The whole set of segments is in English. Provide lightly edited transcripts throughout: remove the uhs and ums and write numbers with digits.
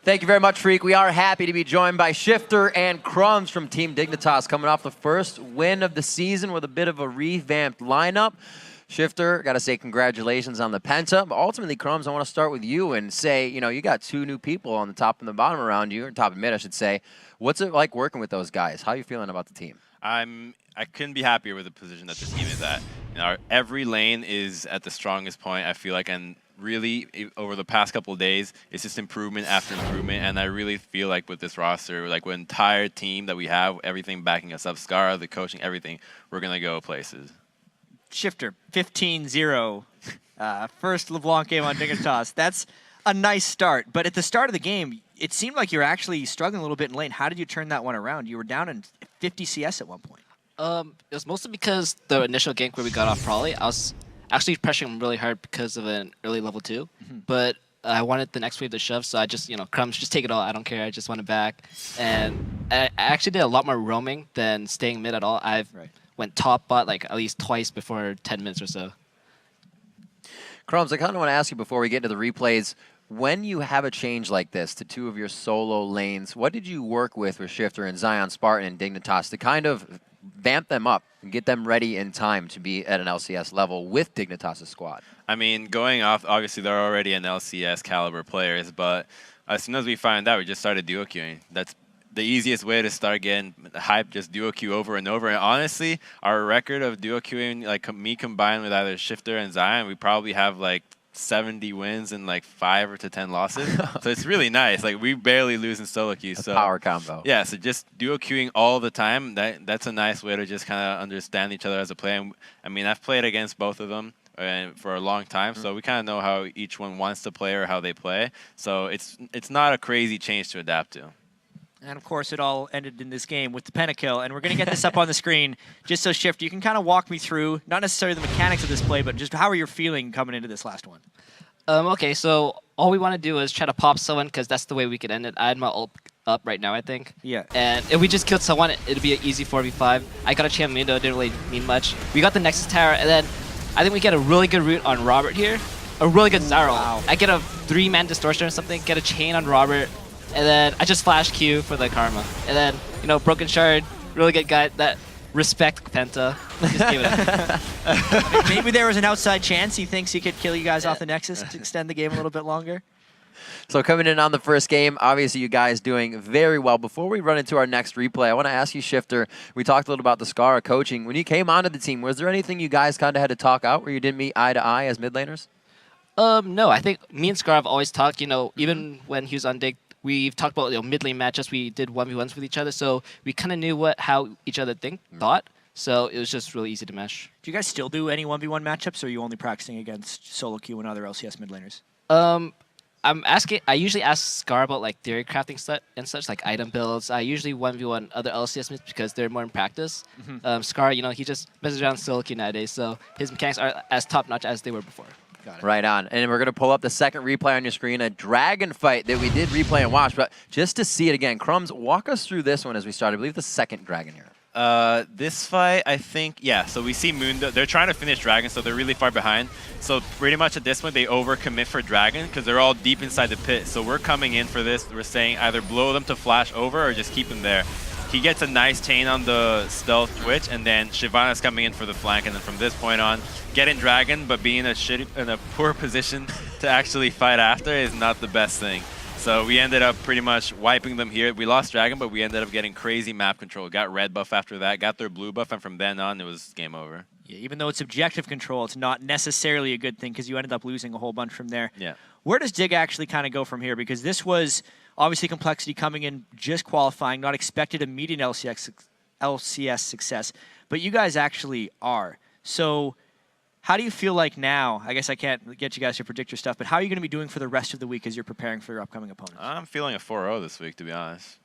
Thank you very much, Freak. We are happy to be joined by Shifter and Crumbs from Team Dignitas, coming off the first win of the season with a bit of a revamped lineup. Shifter, got to say congratulations on the penta. But ultimately, Crumbs, I want to start with you and say, you know, you got two new people on the top and the bottom around you, or top and mid, I should say. What's it like working with those guys? How are you feeling about the team? I couldn't be happier with the position that this team is at. You know, every lane is at the strongest point, I feel like, and really, over the past couple of days, it's just improvement after improvement, and I really feel like with this roster, like with the entire team that we have, everything backing us up, Scara, the coaching, everything, we're going to go places. Shifter, 15-0, first LeBlanc game on Dignitas. That's a nice start, but at the start of the game, it seemed like you were actually struggling a little bit in lane. How did you turn that one around? You were down in 50 CS at one point. It was mostly because the initial gank where we got off Probably, I was actually pressuring him really hard because of an early level 2, but I wanted the next wave to shove, so I just, you know, Crumbs, just take it all, I don't care, I just want it back. And I actually did a lot more roaming than staying mid at all. I've went top bot like at least twice before 10 minutes or so. Crumbs, I kind of want to ask you before we get into the replays, when you have a change like this to two of your solo lanes, what did you work with Shifter and Zion, Spartan, and Dignitas to kind of vamp them up and get them ready in time to be at an LCS level with Dignitas' squad? I mean, going off, obviously they're already an LCS caliber players, but as soon as we find out, we just started duo queuing. That's the easiest way to start getting hype, just duo queue over and over. And honestly, our record of duo queuing, like me combined with either Shifter and Zion, we probably have like 70 wins and like 5 to 10 losses. So it's really nice. Like we barely lose in solo queue. So power combo. Yeah, so just duo queuing all the time, that's a nice way to just kind of understand each other as a player. And, I mean, I've played against both of them for a long time, so we kind of know how each one wants to play or how they play. So it's not a crazy change to adapt to. And, of course, it all ended in this game with the pentakill. And we're going to get this up on the screen just so, Shifter, you can kind of walk me through, not necessarily the mechanics of this play, but just how are you feeling coming into this last one? Okay, so all we want to do is try to pop someone because that's the way we could end it. I had my ult up right now, I think. Yeah. And if we just killed someone, it'd be an easy 4v5. I got a champ window, didn't really mean much. We got the Nexus Tower, and then I think we get a really good route on Robert here. A really good Zyro. Wow. I get a 3-man distortion or something, get a chain on Robert, and then I just flash Q for the Karma. And then, you know, Broken Shard, really good guy. That respect Penta. Just give it up. Maybe there was an outside chance he thinks he could kill you guys off the Nexus to extend the game a little bit longer. So coming in on the first game, obviously you guys doing very well. Before we run into our next replay, I want to ask you, Shifter, we talked a little about the Scara coaching. When you came onto the team, was there anything you guys kind of had to talk out where you didn't meet eye to eye as mid laners? No, I think me and Scar have always talked, you know, even when he was on Dig, we've talked about, you know, mid lane matchups. We did 1v1s with each other, so we kind of knew how each other thought. So it was just really easy to mesh. Do you guys still do any 1v1 matchups, or are you only practicing against solo queue and other LCS mid laners? I usually ask Scar about like theory crafting and such, like item builds. I usually 1v1 other LCS mids because they're more in practice. Scar, you know, he just messes around solo queue nowadays, so his mechanics are as top notch as they were before. Right on. And we're going to pull up the second replay on your screen, a dragon fight that we did replay and watch, but just to see it again, Crumbs, walk us through this one as we start. I believe the second dragon here. This fight, I think, yeah, so we see Mundo. They're trying to finish Dragon, so they're really far behind. So pretty much at this point, they overcommit for Dragon because they're all deep inside the pit. So we're coming in for this. We're saying either blow them to flash over or just keep them there. He gets a nice chain on the stealth twitch, and then Shyvana's coming in for the flank, and then from this point on, getting Dragon, but being in a poor position to actually fight after is not the best thing. So we ended up pretty much wiping them here. We lost Dragon, but we ended up getting crazy map control. Got red buff after that, got their blue buff, and from then on, it was game over. Yeah, even though it's objective control, it's not necessarily a good thing because you ended up losing a whole bunch from there. Yeah. Where does Dig actually kind of go from here? Because this was obviously compLexity coming in, just qualifying, not expected immediate LCS success, but you guys actually are. So how do you feel like now? I guess I can't get you guys to predict your stuff, but how are you going to be doing for the rest of the week as you're preparing for your upcoming opponents? I'm feeling a 4-0 this week, to be honest.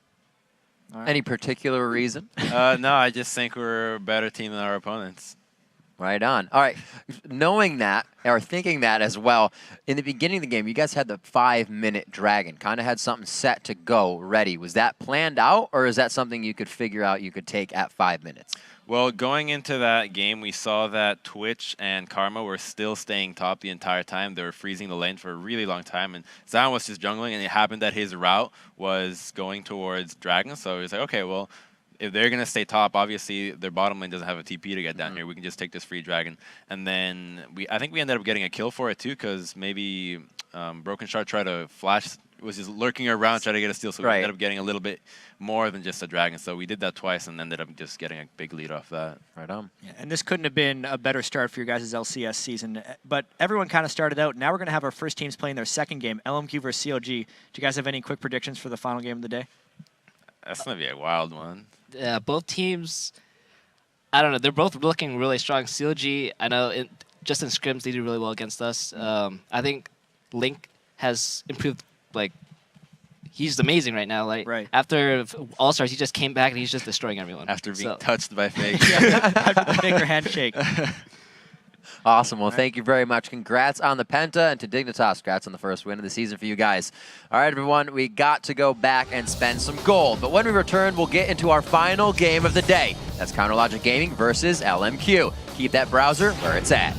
Right. Any particular reason? No, I just think we're a better team than our opponents. Right on. All right. Knowing that, or thinking that as well, in the beginning of the game, you guys had the 5-minute dragon, kind of had something set to go ready. Was that planned out, or is that something you could figure out you could take at 5 minutes? Well, going into that game, we saw that Twitch and Karma were still staying top the entire time. They were freezing the lane for a really long time, and Zion was just jungling, and it happened that his route was going towards Dragon, so he was like, okay, well, if they're going to stay top, obviously their bottom lane doesn't have a TP to get down here. We can just take this free Dragon. And then I think we ended up getting a kill for it, too, because maybe Broken Shard tried to flash, was just lurking around, trying to get a steal, so we ended up getting a little bit more than just a Dragon. So we did that twice and ended up just getting a big lead off that. Right on. Yeah, and this couldn't have been a better start for your guys' LCS season. But everyone kind of started out. Now we're going to have our first teams playing their second game, LMQ versus CLG. Do you guys have any quick predictions for the final game of the day? That's going to be a wild one. Yeah, both teams, I don't know. They're both looking really strong. CLG, I know, just in scrims, they do really well against us. I think Link has improved, like, he's amazing right now. Like, after All-Stars, he just came back and he's just destroying everyone. After being touched by Fake. After the Faker handshake. Awesome. Well, thank you very much. Congrats on the Penta, and to Dignitas, congrats on the first win of the season for you guys. All right, everyone, we got to go back and spend some gold. But when we return, we'll get into our final game of the day. That's Counter Logic Gaming versus LMQ. Keep that browser where it's at.